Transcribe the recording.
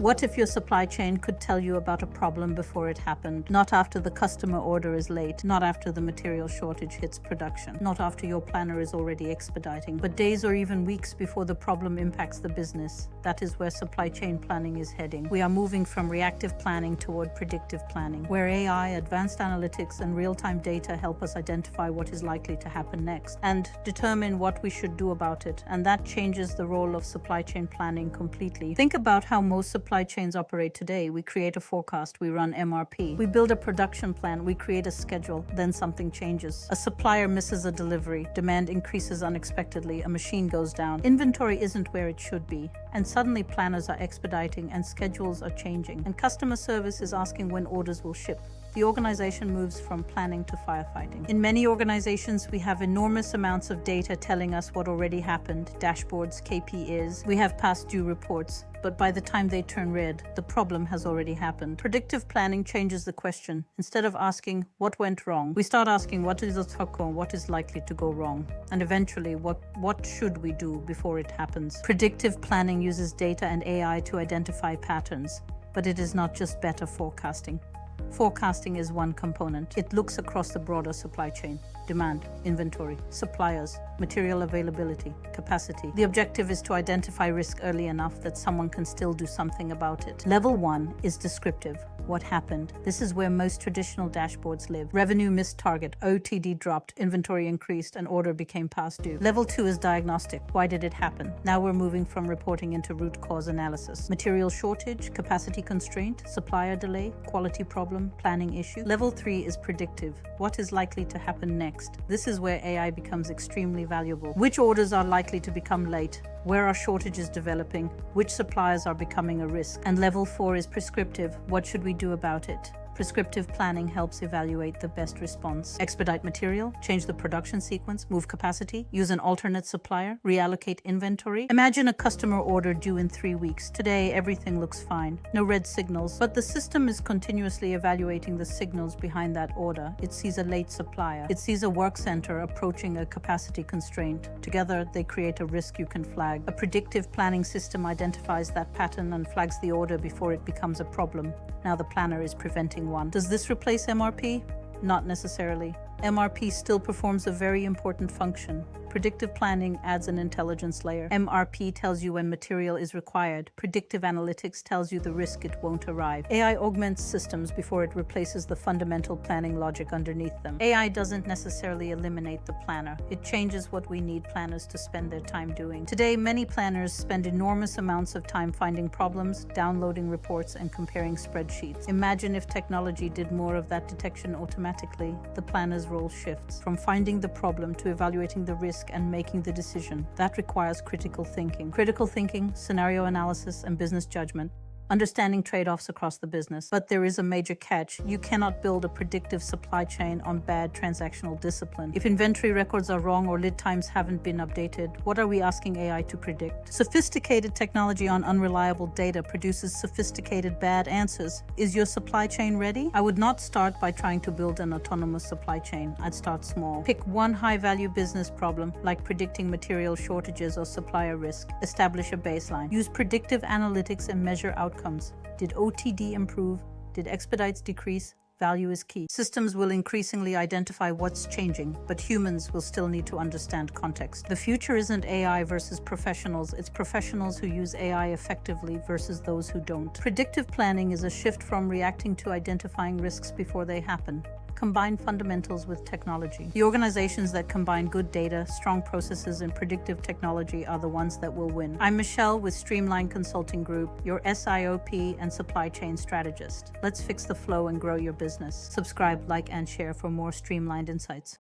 What if your supply chain could tell you about a problem before it happened? Not after the customer order is late, not after the material shortage hits production, not after your planner is already expediting, but days or even weeks before the problem impacts the business. That is where supply chain planning is heading. We are moving from reactive planning toward predictive planning, where AI, advanced analytics, and real-time data help us identify what is likely to happen next and determine what we should do about it. And that changes the role of supply chain planning completely. Think about how most supply chains operate today. We create a forecast, we run MRP. We build a production plan, we create a schedule, then something changes. A supplier misses a delivery, demand increases unexpectedly, a machine goes down. Inventory isn't where it should be, and suddenly planners are expediting and schedules are changing, and customer service is asking when orders will ship. The organization moves from planning to firefighting. In many organizations, we have enormous amounts of data telling us what already happened, dashboards, KPIs. We have past due reports, but by the time they turn red, the problem has already happened. Predictive planning changes the question. Instead of asking what went wrong, we start asking what is what is likely to go wrong, and eventually what should we do before it happens. Predictive planning uses data and AI to identify patterns, but it is not just better forecasting. Forecasting is one component. It looks across the broader supply chain: demand, inventory, suppliers, material availability, capacity. The objective is to identify risk early enough that someone can still do something about it. Level 1 is descriptive. What happened? This is where most traditional dashboards live. Revenue missed target, OTD dropped, inventory increased, and order became past due. Level 2 is diagnostic. Why did it happen? Now we're moving from reporting into root cause analysis. Material shortage, capacity constraint, supplier delay, quality problem, planning issue. Level 3 is predictive. What is likely to happen next? This is where AI becomes extremely valuable. Which orders are likely to become late? Where are shortages developing? Which suppliers are becoming a risk? And level 4 is prescriptive. What should we do about it? Prescriptive planning helps evaluate the best response. Expedite material, change the production sequence, move capacity, use an alternate supplier, reallocate inventory. Imagine a customer order due in 3 weeks. Today, everything looks fine. No red signals, but the system is continuously evaluating the signals behind that order. It sees a late supplier. It sees a work center approaching a capacity constraint. Together, they create a risk you can flag. A predictive planning system identifies that pattern and flags the order before it becomes a problem. Now the planner is preventing one. Does this replace MRP? Not necessarily. MRP still performs a very important function. Predictive planning adds an intelligence layer. MRP tells you when material is required. Predictive analytics tells you the risk it won't arrive. AI augments systems before it replaces the fundamental planning logic underneath them. AI doesn't necessarily eliminate the planner. It changes what we need planners to spend their time doing. Today, many planners spend enormous amounts of time finding problems, downloading reports, and comparing spreadsheets. Imagine if technology did more of that detection automatically. The planner's role shifts from finding the problem to evaluating the risk and making the decision. That requires critical thinking. Critical thinking, scenario analysis, and business judgment. Understanding trade-offs across the business. But there is a major catch. You cannot build a predictive supply chain on bad transactional discipline. If inventory records are wrong or lead times haven't been updated, what are we asking AI to predict? Sophisticated technology on unreliable data produces sophisticated bad answers. Is your supply chain ready? I would not start by trying to build an autonomous supply chain. I'd start small. Pick one high-value business problem, like predicting material shortages or supplier risk. Establish a baseline. Use predictive analytics and measure outcomes. Did OTD improve? Did expedites decrease? Value is key. Systems will increasingly identify what's changing, but humans will still need to understand context. The future isn't AI versus professionals, it's professionals who use AI effectively versus those who don't. Predictive planning is a shift from reacting to identifying risks before they happen. Combine fundamentals with technology. The organizations that combine good data, strong processes, and predictive technology are the ones that will win. I'm Michelle with Streamline Consulting Group, your SIOP and supply chain strategist. Let's fix the flow and grow your business. Subscribe, like, and share for more streamlined insights.